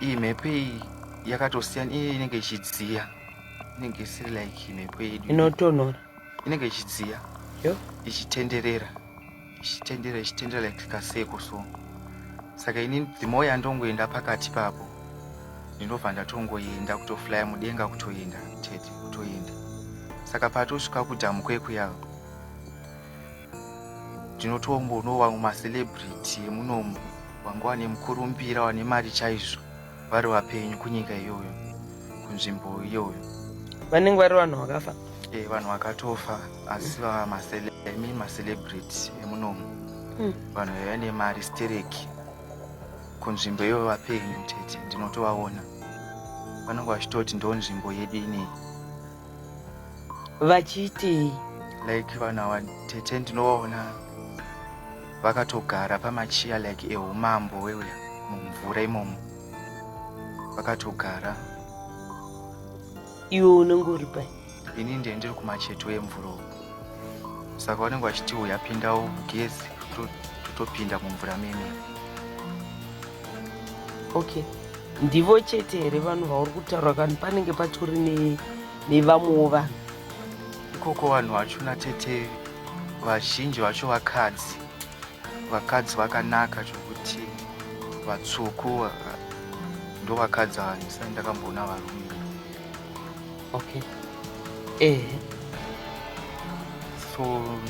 iyi mhepo iyi yakatosiyana, inenge ichidziya, inenge isiri like mhepo yedu inotonhora, inenge ichidziya ichitenderera like kaseko so. Saka ini the more yandongoenda pakati papo ndinobva ndatongoenda kutoflya mudenga kutoenda tete kutoenda. Saka patosvika kudhamu kwekuya ndinotombonova macelebrity emunomu wanga wane mukurumbira wane mari chaizvo vari vapenyu kunyika iyoyo, kunzvimbo iyoyo. vanenge vari vanhu vakafa? Vanhu vakatofa asi macelebrity emunomu, vanhu vaiva nemari stereki kunzvimbo iyoyo vapenyu tete. Ndinotovaona vanenge vachitoti ndo nzvimbo yedu inei. Vachitei? Like vanhu ava tete ndinovaona vakatogara pamachiya like eumambo wewe mumvura imomo vakatogara. Iwe unenge uri pai? Ini ndiye ndiri kumacheto emvura uko. Saka vanenge vachiti uya pindawo gezi totopinda mumvura meme. Okay, ndivo chete here vanhu vauri kutaura kana panenge patori nevamwewo vanhu? Ikoko vanhu vachona tete vazhinji vacho vakadzi vakanaka chokuti vatsvuku ndo vakadzi ava ndisati ndakamboona varume. Okay. So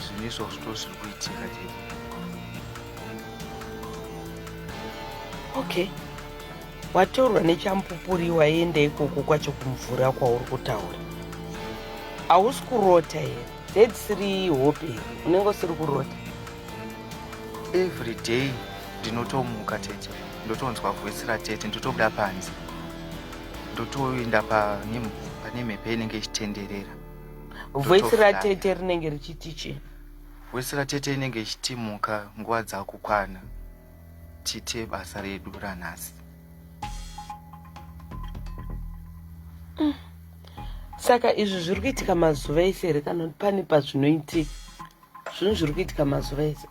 zvinhu izvozvo ndo zviri kuitika tete. Okay, wataurwa nechamupupuri waenda ikoko kwacho kumvura kwauri kutaura. Hausi kurota here? Z3 hope here unenge usiri kurota? Every day ndinotomuka tete, ndotonzwa voice ratete, ndotobuda panze, ndotoenda pane mhepo inenge ichitenderera. Voice ratete rinenge richiti chii? Voice ratete inenge ichitimuka nguva dzakukwana tiite basa redu ranhasi. Saka izvi zviri kuitika mazuva ese here kana pane pazvinoitika? Zvinhu zviri kuitika mazuva ese?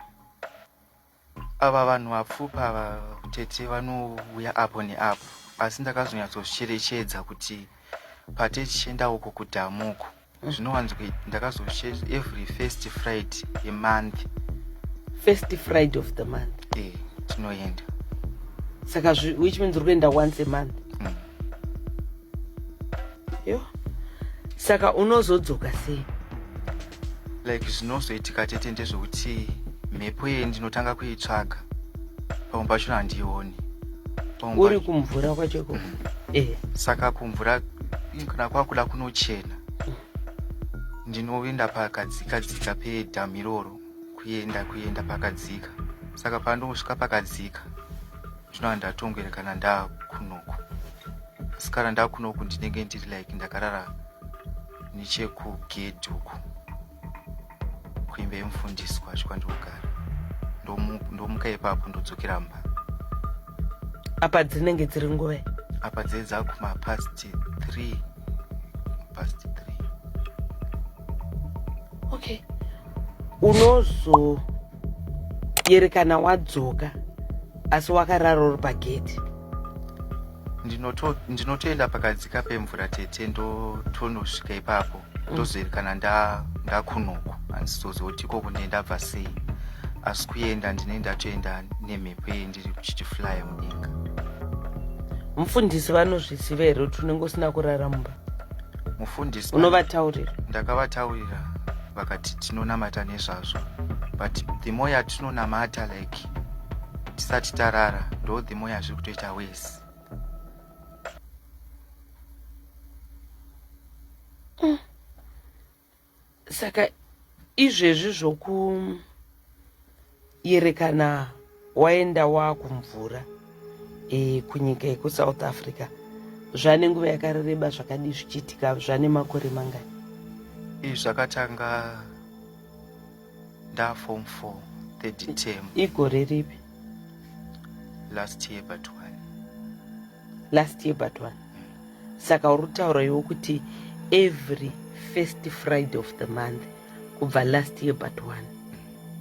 Ava vanhu vapfupa ava tete vanouya apo neapo, asi ndakazonyatsozvicherechedza kuti pate tichienda uko kudhamu uko ndakazozvicherechedza every first Friday yemonth. First Friday of the month? Tinoenda. Saka which means uri kuenda once a month? Yo, saka unozodzoka sei? Like zvinozoitika tete ndezvekuti mhepo iyi ndinotanga kuitsvaga, pamwe pacho handioni. Uri kumvura kwacho ikoko? Saka kumvura kana kwakuda kunochena ndinoenda pakadzika pedhamu iroro kuenda pakadzika. Saka pandomusvika pakadzika ndinova ndatongwerekana ndakunoku. Asi kana ndakunoku ndinenge ndiri like ndakarara nechekugedhi uku kuimba yemufundisi kwacho kwandogara. Ndomuka ipapo ndodzokera mba. Apa dzinenge dziri nguva? Apa dzinenge dzakuma past 3. Okay, unozoyerekana wadzoka asi wakarara uri pagedhi? Ndinotoenda pakadzika pemvura tete ndotonosvika ipapo ndozoyerekana ndakunoku. Handizozoti ikoko ndendabva sei, asi kuenda ndinenge ndatoenda nemhepo iyi ndiri kuchitiflya mudenga. Mufundisi vanozvisiva here kuti unenge usina kurara mumba? Mufundisi unovataurira? Ndakavataurira vakati tinonamata nezvazvo, but the more yatinonamata like tisati tarara ndo the more yazviri kutoita wese. Saka izvezvi zvokuyerekana waenda wakumvura kunyika yekuSouth Africa zvane nguva yakareba zvakadi zvichiitika? Zvane makore mangani? Izvi zvakatanga ndaform 4 third term. Igore ripi? Last year but one. Saka uri kutaura iwo kuti every first Friday of the month kubva last year but one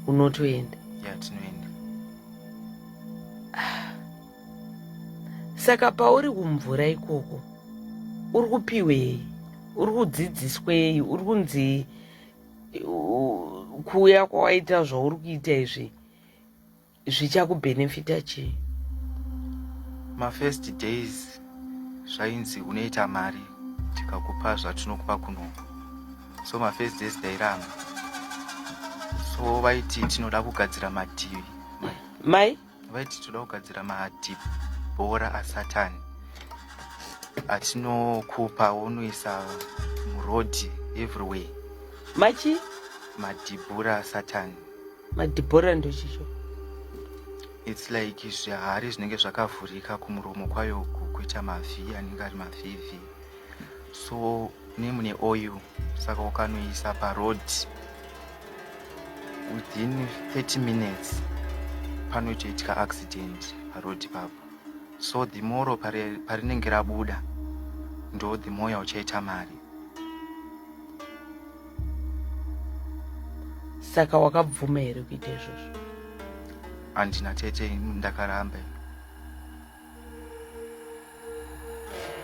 unotoenda? Tinoenda. Saka pauri kumvura ikoko uri kupiwei, uri kudzidziswei, uri kunzi kuuya kwawaita zvauri kuita izvi zvichakubhenefita chii? mafirst days zvainzi unoita mari tikakupa zvatinokupa kuno, so mafirst days dairamba, so vaiti tinoda kugadzira madhivi mai vaiti tinoda kugadzira madhibhora asatani atinokupa unoisa murodhi everywhere. machi Madhibhora asatani, madhibhora ndochicho. its like zvihari zvinenge zvakavhurika kumuromo kwayo kuita mavhi anenge ari mavhivhi, so nemune oil, saka ukanoisa parodhi within 30 minutes panotoitika accident parodhi papo, so the more parinenge rabuda ndo the more yauchaita mari. Saka wakabvuma here kuita izvozvo? Handina tete, ndakaramba.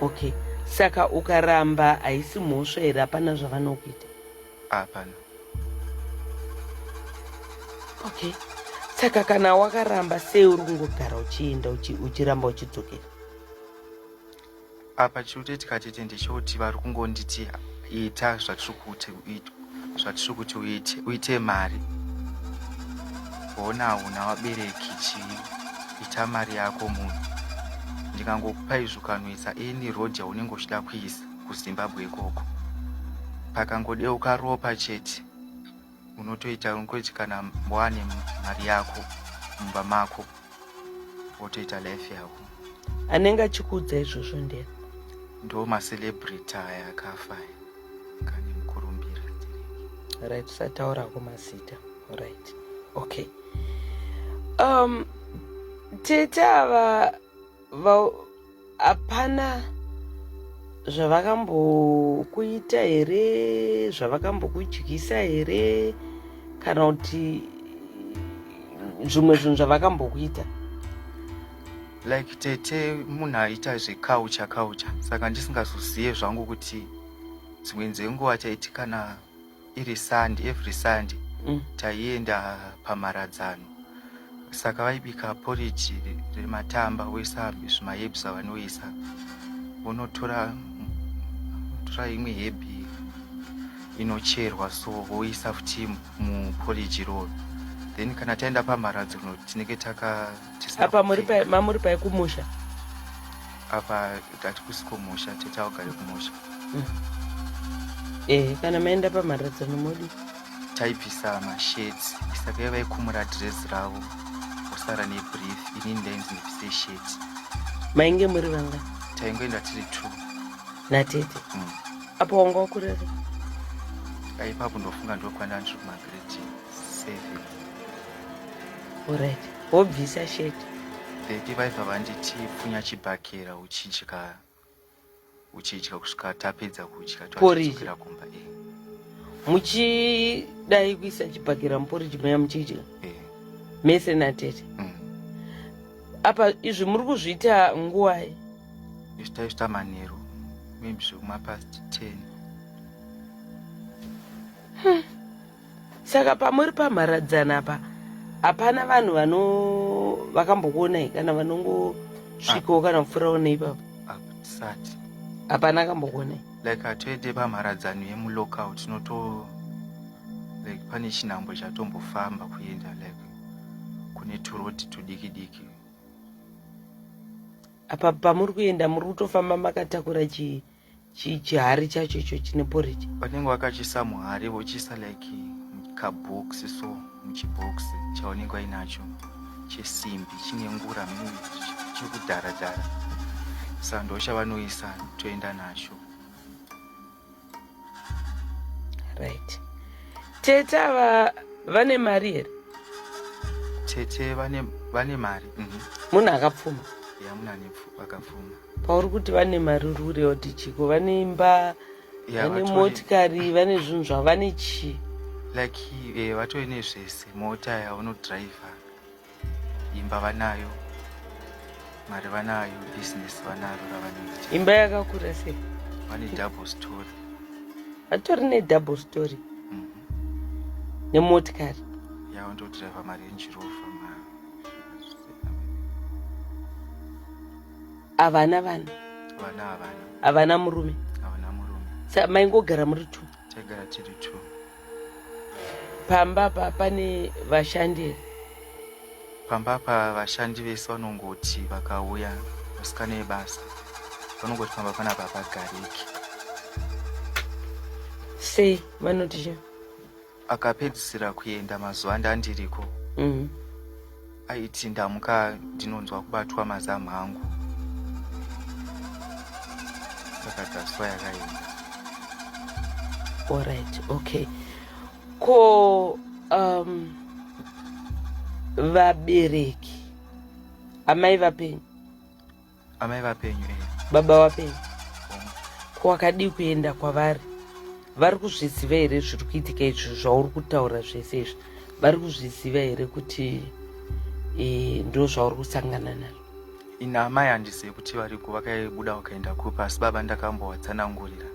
Okay, saka ukaramba haisi mhosva here? Hapana zvavanokuita? Hapana. Okay, saka kana wakaramba sei uri kungogara uchienda uchiramba uchidzokera? Apa chiutetika tete ndechoti vari kungonditi ita zvatiri kuti uite mari. Ona una wabereki ita mari yako munhu. Ndikangokupa izvo ukanoisa any road yaunenge uchida kuisa kuZimbabwe ikoko, pakangodeuka ropa chete unotoita ungoti kana wane mari yako mumba mako wotoita life yako. Anenge achikuudza izvozvo ndiani? Ndo macelebrity aya akafa kane mukurumbira. Right, usataurako mazita. Right, okay. Tete ava hapana zvavakambokuita here, zvavakambokudyisa here, kana kuti zvimwe zvinhu zvavakambokuita? Like tete munhu aita zveculture, saka ndisingazozive zvangu kuti dzimwe dzenguva taiti kana iri Sunday, every Sunday taienda pamharadzano, saka vaibika porridge rematamba woisa zvimaherbs avanoisa, vonotora imwe hebhi inocherwa so voisa futi muporridge iroro. Then kana taenda pamharadzano tinenge apa mamuri pai kumusha? Apa hatikusi kumusha, tete augare kumusha. Kana maenda pamharadzano modi taipisa masheds, saka iye vaikumura dhiresi ravo vosara nebrief, inini ndainzi ndipise sheds. mainge muri vangani? Taingoenda tiri 2 natete. Apo wanga wakurere? Aipapo ndofunga ndokwana ndiri kumagrade 7. Alright, wobvisa shed? Tete vaibva vanditi pfunya chibhakera uchidya kusvika tapedza kudya twachizokera kumba. Muchidai kuisa chibhakera muporridge maya muchidya mese natete? Apa izvi muri kuzviita nguwai? Izvi taizviita manheru, maybe zvekuma-past 10. Saka pamuri pamharadzana apa hapana vanhu vakambokuonai kana vanongosvikawo kana kupfuurawo neipapo? Tisati. Hapana akambokuonai? Like hatoende pamharadzano yemulocal, like pane chinhambo chatombofamba kuenda like kune turoti tudiki diki. Apa pamuri kuenda muri kutofamba makatakura chihari chacho icho chine porridge? Vanenge vakachisa muhari vochisa like kabhokisi, so muchibhokisi chaunenge wainacho chesimbi chine ngura chekudhara, saka ndo chavanoisa toenda nacho. Right. Tete ava vane mari here? Tete vane mari. Munhu akapfuma? Ya, munhu akapfuma. Pauri kuti vane mari uri kureva kuti chiko? Vane imba, vane motikari, vane zvinhu zvavo, vane chii? Like vatori nezvese, mota yaunodhiraivha, imba vanayo, mari vanayo business vanaro ravanenge imba yakakura sei? vane double story. Vatori nedouble story nemotikari yavandodhiraivha marenji rover havana vana, havana murume. Maingogara muri 2? taigara tiri 2. Pamba pa pane vashandi here? Pamba pa vashandi vese vanongoti vakauya vasikana ebasa vanongoti pamba panapa pagariki. Sei vanoti cha? Akapedzisira kuenda mazuva ndandiriko aiti ndamuka ndinonzwa kubatwa mazamu angu saka dzaswa yakaenda. Alright, okay. Ko vabereki amai vapenyu? Amai vapenyu baba vapenyu? Ko wakadi kuenda kwavari vari kuzviziva here zviri kuitika izvi zvauri kutaura zvese izvi? Vari kuzviziva here kuti ndo zvauri kusangana nazvo? ina amai handizivi kuti variko vakaibuda vakaenda kupa, asi baba ndakambovatsanangurira.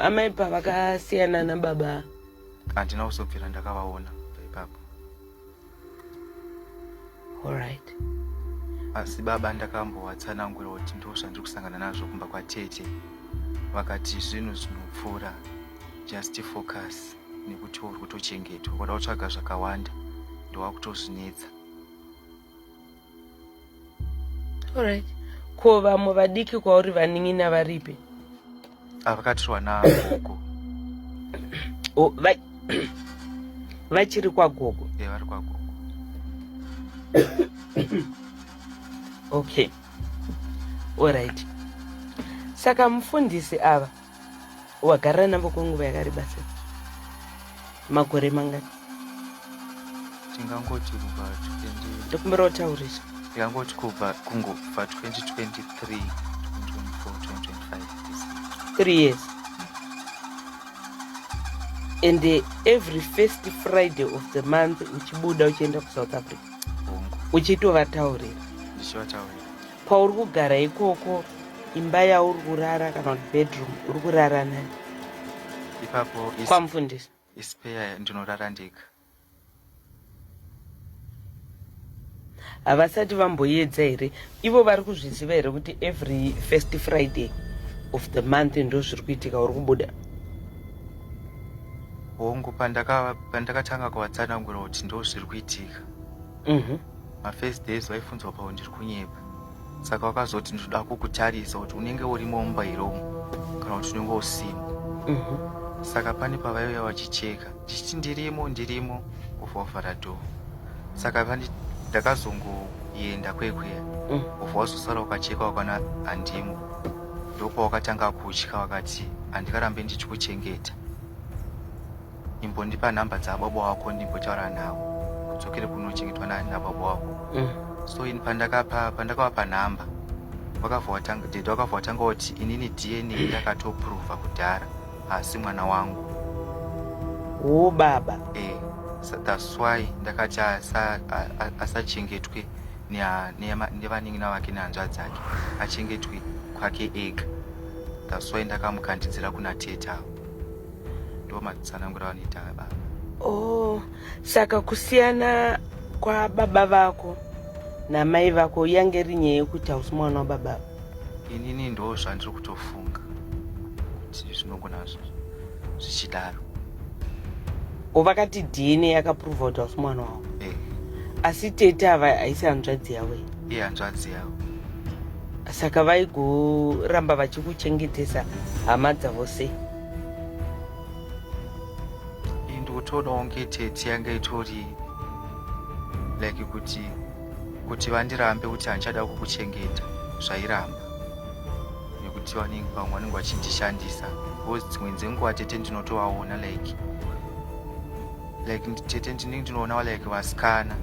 Amai pavakasiyana nababa handina kuzobvira ndakavaona ipapo. Alright. Asi baba ndakambovatsanangurira kuti ndo zvandiri kusangana nazvo kumba kwatete. Vakati zvinhu zvinopfuura, just focus nekuti uri kutochengetwa, wada kutsvaga zvakawanda ndowakutozvinetsa. Alright. Ko vamwe vadiki kwauri vanin'ina varipi? Vakatirwa nagogo. Vachiri kwagogo? Vari kwagogo. Okay. Alright. Saka mufundisi ava wagara navo kwenguva yakareba sei? Makore mangani? Tingangoti kubva 20. Ndikumbira utaurisa. Tingangoti kubva 2023, 2024, 2025. 3 years. And every first Friday of the month uchibuda uchienda kuSouth Africa uchitovataurira? Ndichivataurira. Pauri kugara ikoko imba yauri kurara kana kuti bedroom uri kurara nani? Ipapo kwamufundisi ispeya ndinorara ndega. Havasati vamboedza here ivo vari kuzviziva here kuti every first Friday of the month ndo zviri kuitika uri kubuda? Hongu pandakatanga kuvatsanangura kuti ndo zviri kuitika, mafirst days vaifunzwa pavo ndiri kunyepa, saka vakazoti ndoda kukutarisa kuti unenge urimo mumba iromo kana kuti unenge usimo. Saka pane pavaiuya vachicheka ndichiti ndirimo uvhavhara dhoo. Saka pani ndakazongoenda kwekweya uvha wazosara ukacheka wakana handimo, ndopawakatanga kutya wakati handikarambe ndichikuchengeta, imbondipa nhamba dzababa wako ndimbotaura navo kudzokere kunochengetwa nababa wako. So ini pandakavapa nhamba vakavha vatanga kuti inini DNA ndakatopruvha kudhara asi mwana wangu. Baba? That's why ndakati asachengetwe nevanin'ina vake nehanzva dzake, achengetwe kwake ega. That's why ndakamukandidzira kuna tete avo. Ndo matsanangura vanoita baba. Saka kusiyana kwababa vako namai vako yange iri nyaya yekuti hausi mwana wababa? Inini ndo zvandiri kutofunga kuti zvinogona zvichidaro. Vakati DNA yakapruvha kuti hausi mwana wavo? Asi tete ava haisi hanzvadzi yavo? Hanzvadzi yavo. Saka vaigoramba vachikuchengetesa hama dzavo sei? Ndikutoona kunge tete yanga itori like kuti vandirambe kuti handichada kukuchengeta zvairamba, nekuti vamwe vanenge vachindishandisa. Because dzimwe dzenguva tete ndinotovaona like tete ndinenge ndinoona like vasikana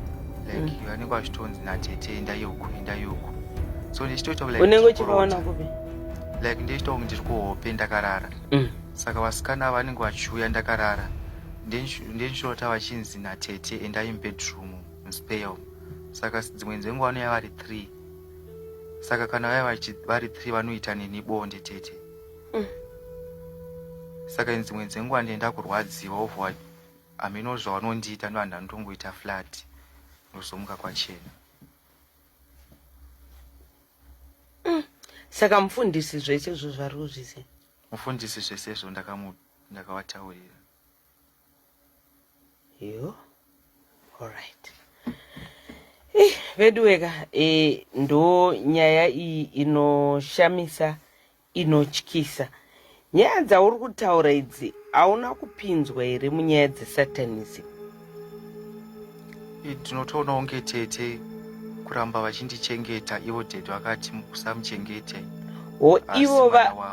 like vanenge vachitonzi natete enda yuku. So ndichitoita unenge uchivaona kupi? Like ndichitoita kunge ndiri kuhope ndakarara. Saka vasikana vanenge vachiuya ndakarara ndinchirota vachinzi natete endai mubedroom muspare. Saka dzimwe dzenguva vanouya vari 3. saka kana vari 3 vanoita neni bonde tete. Saka dzimwe dzenguva ndienda kurwadziwa ovwa amino zvavanondiita ndohanda ndongoita flat nozomuka kwachena. Saka mufundisi zvese izvo zvari kuzviziva? Mufundisi zvese izvo ndakavataurira. Yo, alright. Veduweka, ndo nyaya iyi inoshamisa, inotyisa. Nyaya dzauri kutaura idzi hauna kupinzwa here munyaya dzesatanism? Ndinotoona unge tete kuramba vachindichengeta, ivo tete vakati musamuchengete. Ivo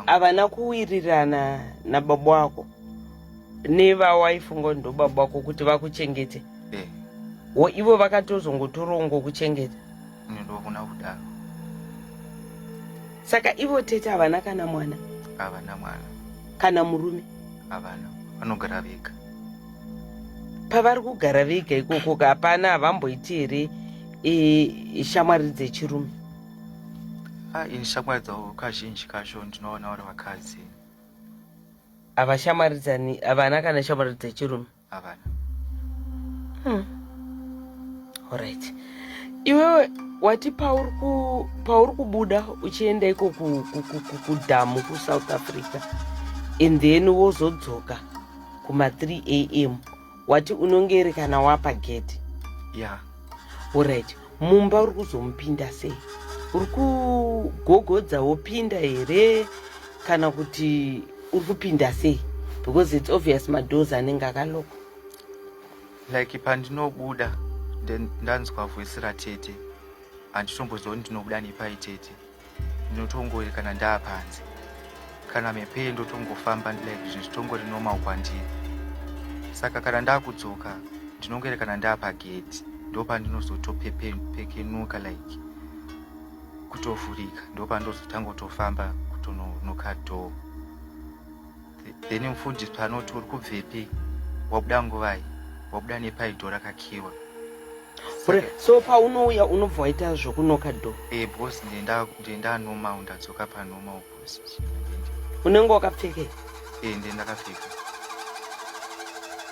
havana kuwirirana nababa wako nevawaifunga ndo baba wako kuti vakuchengete? Ivo vakatozongotorongo kuchengeta? Ndokuna kudaro. Saka ivo tete havana kana mwana? Havana mwana. Kana murume? Havana, vanogara vega. Pavari kugara vega ikoko hapana havamboiti here shamwari dzechirume? Ini shamwari dzavo kazhinji kacho ndinoona vari vakadzi. Havashamwaridzani, havana kana shamwari dzechirume? Havana. Alright. Iwewe wati pauri kubuda uchienda iko kudhamu kuSouth Africa and then wozodzoka kuma 3 am wati unongeri kana wapa gate? Yeah. Alright. Mumba uri kuzomupinda sei? Uri kugogodza wopinda here kana kuti uri kupinda sei? Because it's obvious madoors anenge akaloko. Like pandinobuda ndanzwa voice ratete, handitomboziva kuti ndinobuda nepai tete. Ndinotongori kana ndaapanze, kana mhepei ndotongofamba like zvichitongori normal kwandiri. Saka kana ndakudzoka ndinongori kana ndaapagate ndopandinozotopekenuka like kutovhurika, ndopandozotanga kutofamba kutononoka door. Then mufundisi panoti uri kubvepi, wabuda nguvai, wabuda nepai door rakakiwa. So paunouya unobva waita zvokunoka door? Because ndenda normal, ndadzoka panormal boss. Unenge wakapfeka? Ndakapfeka.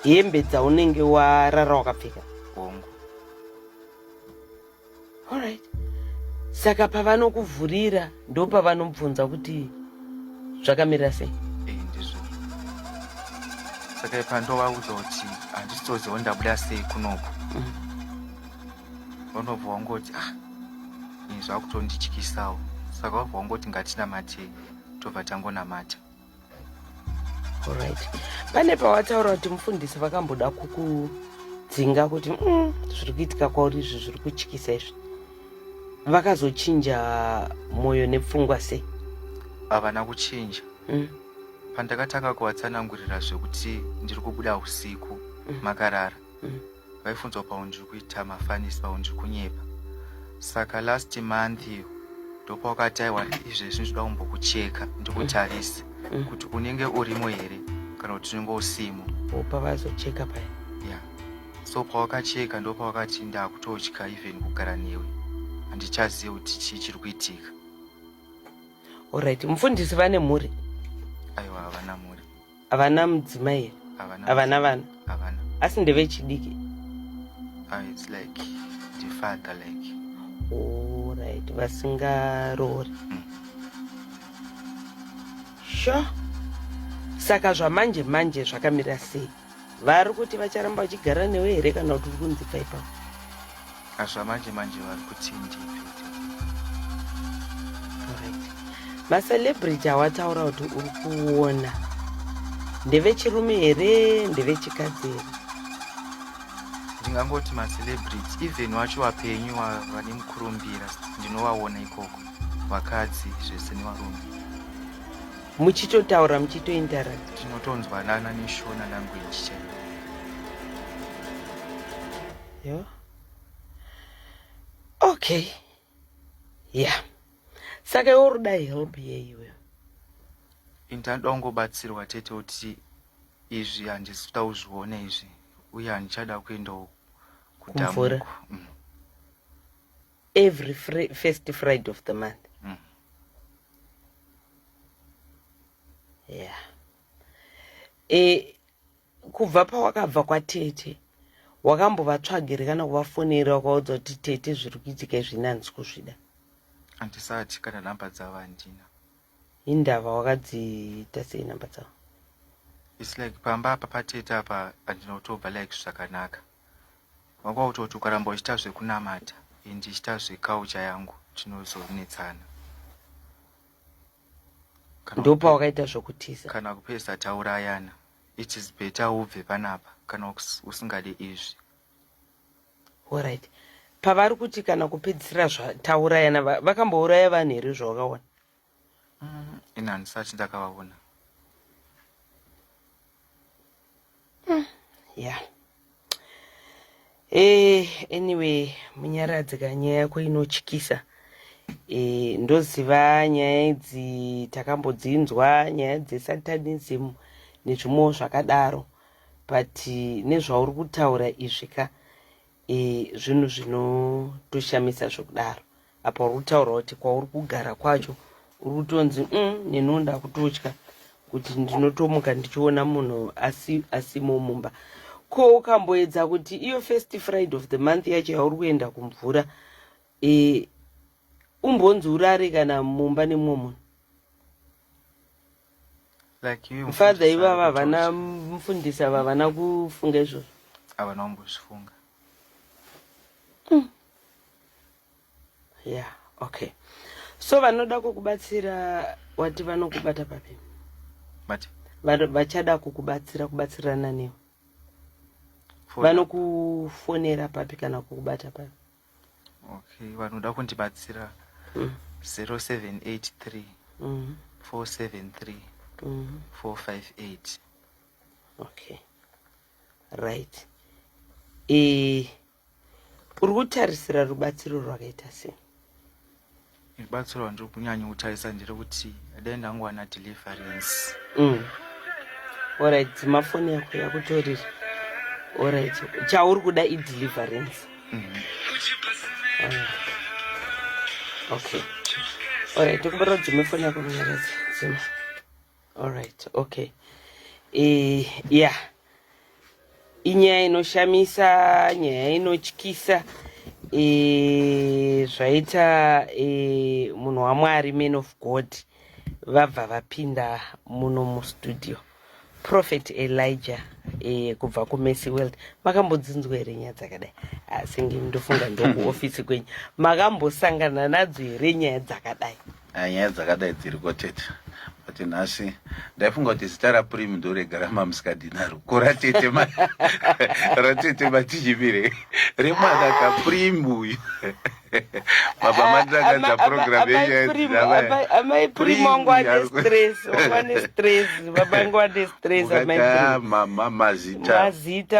Hembe dzaunenge warara wakapfeka? Hongu. Alright. Saka pavanokuvhurira ndo pavanobvunza kuti zvakamira sei? Ndizvo. Saka pandovaudza kuti handisitoziva ndabuda sei kunoko. Vanobva vangoti ini zvakutondityisawo. Saka vabva vangoti ngatinamate, tobva tangonamata. Alright. Pane pawataura kuti mufundisi vakamboda kukudzinga kuti zviri kuitika kwauri izvi zviri kutyisa izvi, vakazochinja mwoyo nepfungwa sei? Havana kuchinja. Pandakatanga kuvatsanangurira zvekuti ndiri kubuda usiku makarara, vaifunzwa paundiri kuita mafanisi, paundiri kunyepa. Saka last month ndopavakati aiwa izvezvi ndinoda kumbokucheka ndikutarisa kuti unenge urimo here kana kuti unenge usimo. Pavazocheka paya? Yeah. So pavakacheka ndopavakati ndakutotya even kugara newe, handichazivi kuti chii chiri kuitika. Alright. Mufundisi vane mhuri? Aiwa, havana mhuri. Havana mudzimai here? Havana vana? Havana. Asi ndevechidiki? It's like the father like. Alright. Vasingarori. Sure. Saka zvamanje manje zvakamira sei? Vari kuti vacharamba vachigara newe here kana kuti uri kunzipa ipapo? Zvamanje manje vari kuti ndipete. Alright. Macelebrity awataura kuti uri kuona ndevechirume here ndevechikadzi here? Ndingangoti macelebrity, even vacho vapenyu vane mukurumbira ndinovaona ikoko, vakadzi zvese nevarume. Muchitotaura muchitointeract? Tinotonzwanana neshona language chaiyo. Yo. Okay. Yeah. Saka iwe urida help yeiwe? Ndinoda kungobatsirwa tete kuti izvi handisi kuda kuzviona izvi, uye handichada kuendawo kudhamuko. Every first Friday of the month? Yeah. Kubva pawakabva kwatete wakambovatsvagiri kana kuvafonera wakaudza kuti tete zviri kuitika izvini handisi kuzvida? Handisati kana nhamba dzavo handina. Indava wakadziita sei nhamba dzavo? It's like pamba apa patete apa handinotobva like zvakanaka. Wakautoti ukaramba uchiita zvekunamata ndichiita zvekaucha yangu tinozonetsana. Ndopa wakaita zvokutisa. Kana kupesa taurayana. It is better ubve panapa kana usingade izvi. Alright. Pavari kuti kana kupedzisira zvataurayana vakambouraya vanhu here zvawakaona? Ini handisati ndakavaona. Yeah. Anyway, munyaradzika nyaya yako inotyisa. Ndoziva nyaya idzi takambodzinzwa, nyaya dzesatanism nezvimwewo zvakadaro, but nezvauri kutaura izvi ka zvinhu zvinotoshamisa zvokudaro. Apa uri kutaura kuti kwauri kugara kwacho uri kutonzi nenonda kutotya kuti ndinotomuka ndichiona munhu asimo mumba. Ko ukamboedza kuti iyo first Friday of the month yacho yauri kuenda kumvura umbonzi urare kana mumba nemumwe munhu? Mufadha ivava vana mufundisa vavana kufunga izvozvo? Havana kumbozvifunga. Yeah, okay. So vanoda kukubatsira wati vanokubata papi? Mati? Vachada kubatsirana newe vanokufonera papi kana kukubata papi? Okay, vanoda kundibatsira 0783 473 458. Okay, right. Uri kutarisira rubatsiro rwakaita sei? Rubatsiro rwandiri kunyanya kutarisa nderekuti dai ndangowana deliverance. Alright, mafoni yako yakutorira. Alright, chauri kuda deliverance. Okay. Alright, tokumbara dzime foni yako munyaradzi dzima. Alright, okay. Yeah. Inyaya inoshamisa, nyaya inotyisa. Zvaita munhu waMwari, man of God, vabva vapinda muno mustudio. Prophet Elijah kubva kuMercy World. Makambodzinzwa here nyaya dzakadai? Senge ndofunga ndokuofisi kwenyu. Makambosangana nadzo here nyaya dzakadai? Nyaya dzakadai dziriko tete. But nhasi ndaifunga kuti zita raPrim ndoregarama musikadhinaro. Koratete ratete matichimire remwana kaPrim uyu. Baba mandakadza program yenyaya amai Prim wangu ane stress, wane stress, baba wangu ane stress amai Prim.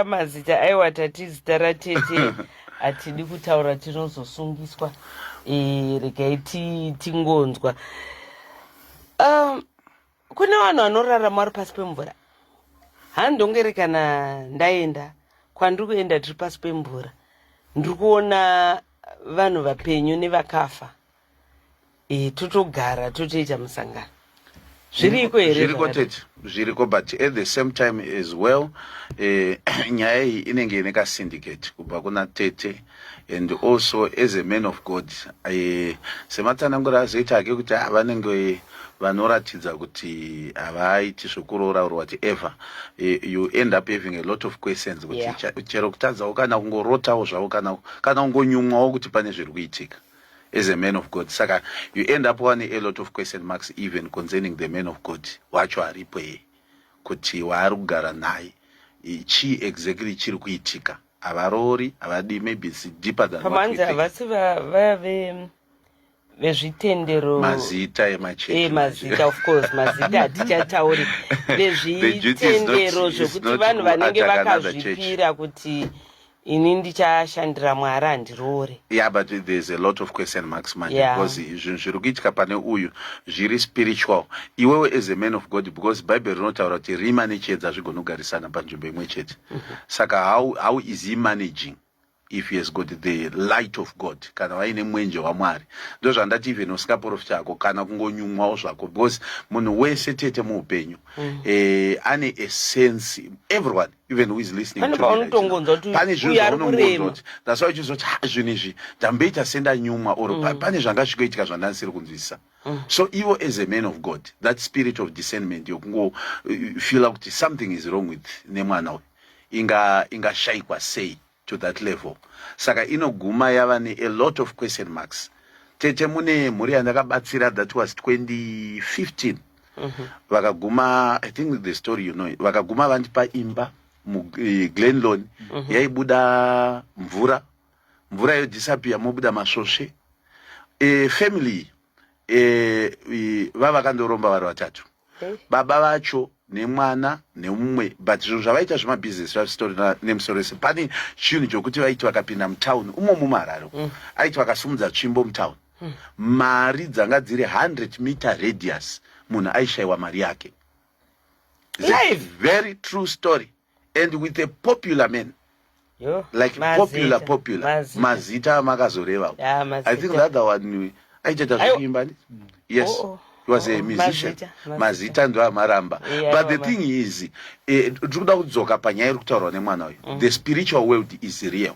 Mazita aiwa tati zita ratete atidi kutaura tinozosungiswa regai tingonzwa. Kune vanhu vanorarama vari pasi pemvura. Handongere kana ndaenda kwandiri kuenda tiri pasi pemvura ndiri kuona vanhu vapenyu nevakafa, totogara totoita musangano. Zviriko here? Zviriko tete, zviriko, but at the same time as well nyaya iyi inenge ine kasyndicate kubva kuna tete, and also as a man of God sematsanangura azoita ake kuti vanenge vanoratidza kuti havaiti zvokuroora or whatever, you end up having a lot of questions kuti chero kutadzawo kana kungorotawo zvavo kana kungonyumwawo kuti pane zviri kuitika as a man of God. Saka you end up having a lot of question marks even concerning the man of God wacho aripo kuti waari kugara naye chi exactly chiri kuitika. Havarori, havadi, maybe it's deeper than what we think. Havasi vave vezvitendero mazita emachechi mazita, of course mazita hatichatauri. Vezvitendero zvokuti vanhu vanenge vakazvipira kuti ini ndichashandira Mwari handiroore. Yeah, but there's a lot of question marks, man, because zviri kuitika pane uyu zviri spiritual. Iwewe as a man of God, because Bible rinotaura kuti rima nechiedza zvigonogarisana panzvimbo imwe chete. Saka how is he managing if he has got the light of God, kana vaine mwenje waMwari. Ndo zvandati even usikaprofita ako kana kungonyumwawo zvako, because munhu wese tete muupenyu ane a sense, everyone, even who is listening to me right now, pane zvinhu zvaunongonzwa kuti that's why uchizoti zvinhu izvi ndamboita sendanyumwa or pane zvanga zvikoitika zvandasiri kunzwisisa. So ivo as a man of God, that spirit of discernment yokungo feel kuti something is wrong with nemwana uyu ingashayikwa sei to that level. Saka inoguma yava ne a lot of question marks. Tete mune mhuri yandakabatsira, that was 2015. Vakaguma, I think the story you know, vakaguma vandipa imba Glenlone, yaibuda mvura yo disappear, mobuda masvosve. Family vavakandoromba vari vatatu, baba vacho nemwana nemumwe, but zvinhu zvavaita zvemabusiness zvastory nemusoro wese. Pane chinhu chokuti vaiti vakapinda mutown umo mumararo, aiti vakasumudza tsvimbo mutown, mari dzanga dziri 100 meter radius, munhu aishayiwa mari yake. It's a very true story, and with a popular man. Like Mazita. Popular Mazita makazoreva. I think the other one aiteta zviimbani. Yes. He was a musician. Mazita ndo amaramba. But the thing is, ndikuda kudzoka panyaya iri kutaurwa nemwana uyu. The spiritual world is real.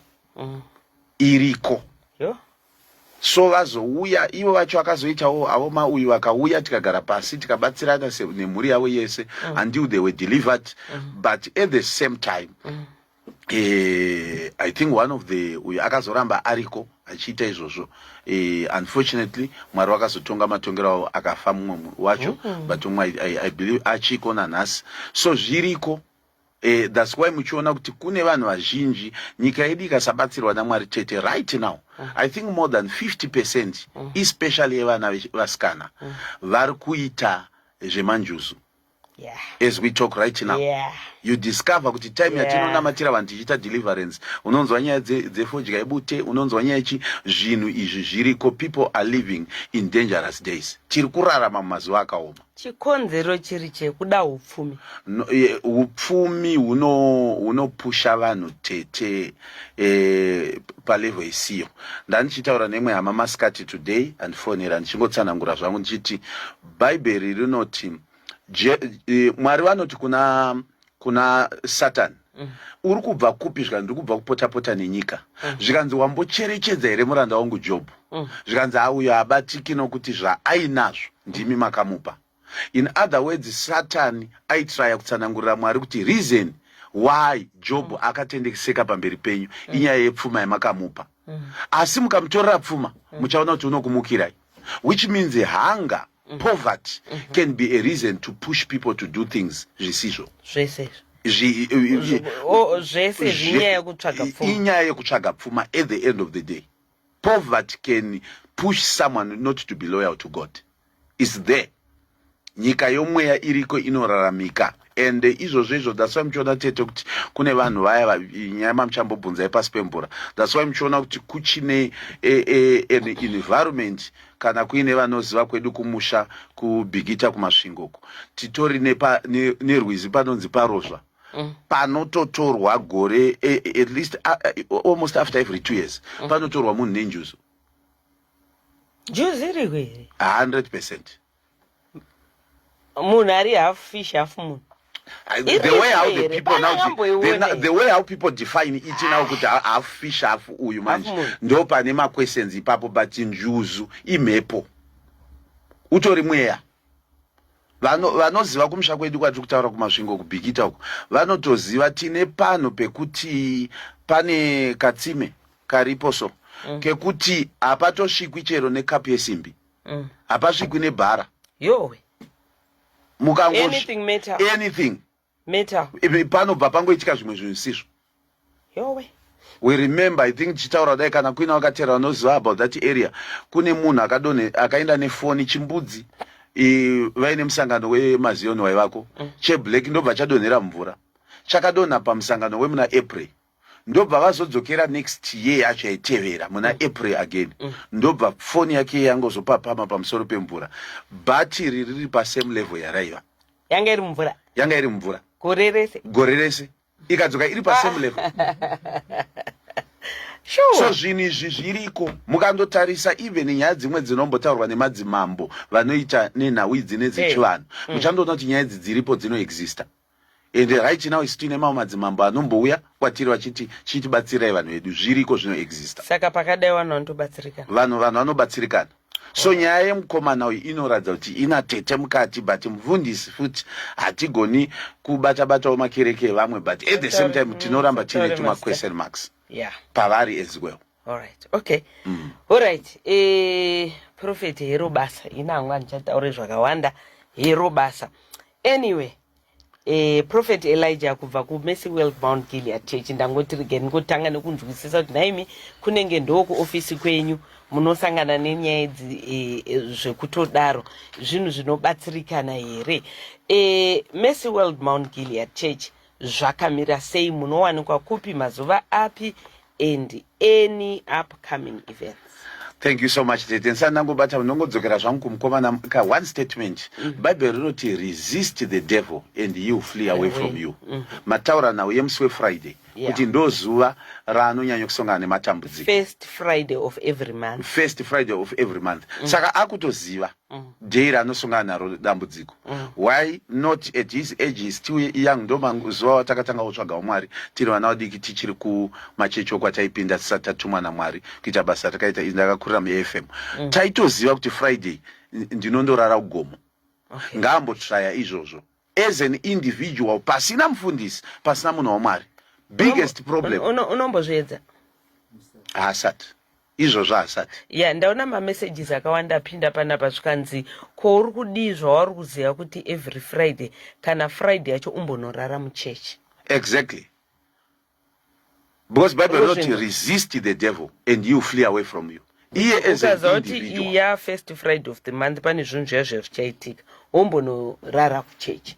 Iriko. So vazouya ivo vacho vakazoitawo avoma uyu vakauya, tikagara pasi tikabatsirana nemhuri yavo yese until they were delivered. But at the same time, I think one of the akazoramba ariko achiita izvozvo, unfortunately Mwari wakazotonga matongero akafa mumwe wacho, but I believe achiko nanhasi. So zviriko, that's why muchiona kuti kune vanhu vazhinji nyika yedu ikasabatsirwa naMwari tete right now, I think more than 50%, especially vana vasikana, vari kuita zvemanjuzu. As we talk right now, you discover kuti time yatinonamatira vanhu tichiita deliverance, unonzwa nyaya dzefodya yebute, unonzwa nyaya ichi, zvinhu izvi zviriko. People are living in dangerous days. Tiri kurarama mumazuva akaoma. Chikonzero chiri chekuda upfumi. Upfumi hunopusha vanhu tete palevel isiyo. Ndanichitaura nemwe hama masikati today andifonera ndichingotsanangura zvangu ndichiti Bhaibheri rinoti Mwari vanoti kuna Satan, uri kubva kupi? Zvikanzi uri kubva kupota nenyika. Zvikanzi wambocherechedza here muranda wangu Job? Zvikanzi auyo abatiki nokuti zvaainazvo ndimi makamupa. In other words, Satan aitraya kutsanangurira Mwari kuti reason why Job akatendekeseka pamberi penyu inyaya yepfuma yamakamupa. Asi mukamutorera pfuma muchaona kuti unokumukirai, which means hunger, poverty can be a reason to push people to do things zvisizvo. Inyaya yekutsvaga pfuma. At the end of the day, poverty can push someone not to be loyal to God. It's there. Nyika yomweya iriko inoraramika. And izvozvo, that's why muchiona tete kuti kune vanhu vaya nyama muchambobvunzai pasi pemvura. That's why muchiona kuti kuchine an environment, kana kuine vanoziva kwedu kumusha kubhigita kumasvingoku, titori nerwizi panonzi Parozva, panototorwa gore at least almost after every 2 years panotorwa munhu nenjuzu. Juzi iri kweri 100%. Munhu ari half fish half moon. The way how the people now, the way how people define it now, kuti half fish half uyu manje, ndo pane ma questions ipapo, but njuzu imepo utori mweya. Vanoziva kumusha kwedu kwatiri kutaura kumasvingo kubhigita uko, vanotoziva tine pano pekuti pane katsime karipo so kekuti hapatosvikwi chero nekapu yesimbi, hapasvikwi nebhara. Yowe. Anything metal panobva pangoitika zvimwe zvinhu zvisizvo. Yowe. We remember, I think chitaura dai kana kuina wakatera vanoziva about that area, kune munhu akaenda nefoni chimbudzi, vaine musangano wemazioni waivako, cheblack ndobva chadonhera mvura, chakadonha pamusangano wemuna April, ndobva vazodzokera next year yacho yaitevera muna April again, ndobva foni yake yangozopapama pamusoro pemvura, bhatiri riri pasame level yaraiva. Yanga iri mvura gore rese ikadzoka iri pasame level. Sure. So zvinhu izvi zviriko mukandotarisa even nyaya dzimwe dzinombotaurwa nemadzimambo vanoita nenhawidzi nedzechivanhu muchandoona kuti nyaya idzi dziripo dzinoexista. And right now isi tine mamwe madzimambo anombouya kwatiri vachiti chitibatsirai vanhu vedu, zviriko zvinoexista. Saka pakadai vanhu vanotobatsirikana, vanhu vanobatsirikana. So nyaya yemukomana uyu inoratidza kuti ina tete mukati, but mufundisi futi hatigoni kubata-batawo makereke evamwe, but at the same time tinoramba tine tuma question marks pavari as well. Alright, okay. Alright, Prophet hero basa ina hanga ndichataure zvakawanda hero basa. Anyway, Prophet Elijah kubva ku Mercy World Mount Gilead Church ndangoti rigeni kutanga nekunzwisisa kuti naimi kunenge ndoko ofisi kwenyu munosangana nenyaya zvekutodaro zvinhu zvinobatsirikana here. Mercy World Mount Gilead Church zvakamira sei, munowanikwa kupi, mazuva api, and any upcoming events? Thank you so much tete. Nsandangobata unongodzokera zvangu kumukomana ka one statement. Bible rinoti resist the devil and he will flee away from you. Mataura nawo yemusi Friday kuti ndo zuva raanonyanya kusongana nematambudziko. First Friday of every month. First Friday of every month. Saka akutoziva day ranosongana naro dambudziko. Why not at his age, is still young, ndo zuva watakatanga kutsvaga Mwari tiri vana vadiki tichiri kumachechi kwataipinda tisati tatumwa naMwari kuita basa takaita ndakakurira muFM. Taitoziva kuti Friday ndinondorara kugomo. Ngaambotraya izvozvo as an individual, pasina mufundisi, pasina munhu waMwari. Biggest problem unombozvedza asati izvozvo asati. Ndaona mamessages akawanda apinda panapa zvikanzi ko uri kudii zvauri kuziva kuti every Friday kana Friday yacho umbonorara muchechi. Exactly, because Bible not resist the devil and you flee away from you. Iye as an individual, iya first Friday of the month pane zvinhu zviya zvichaitika umbonorara kuchechi.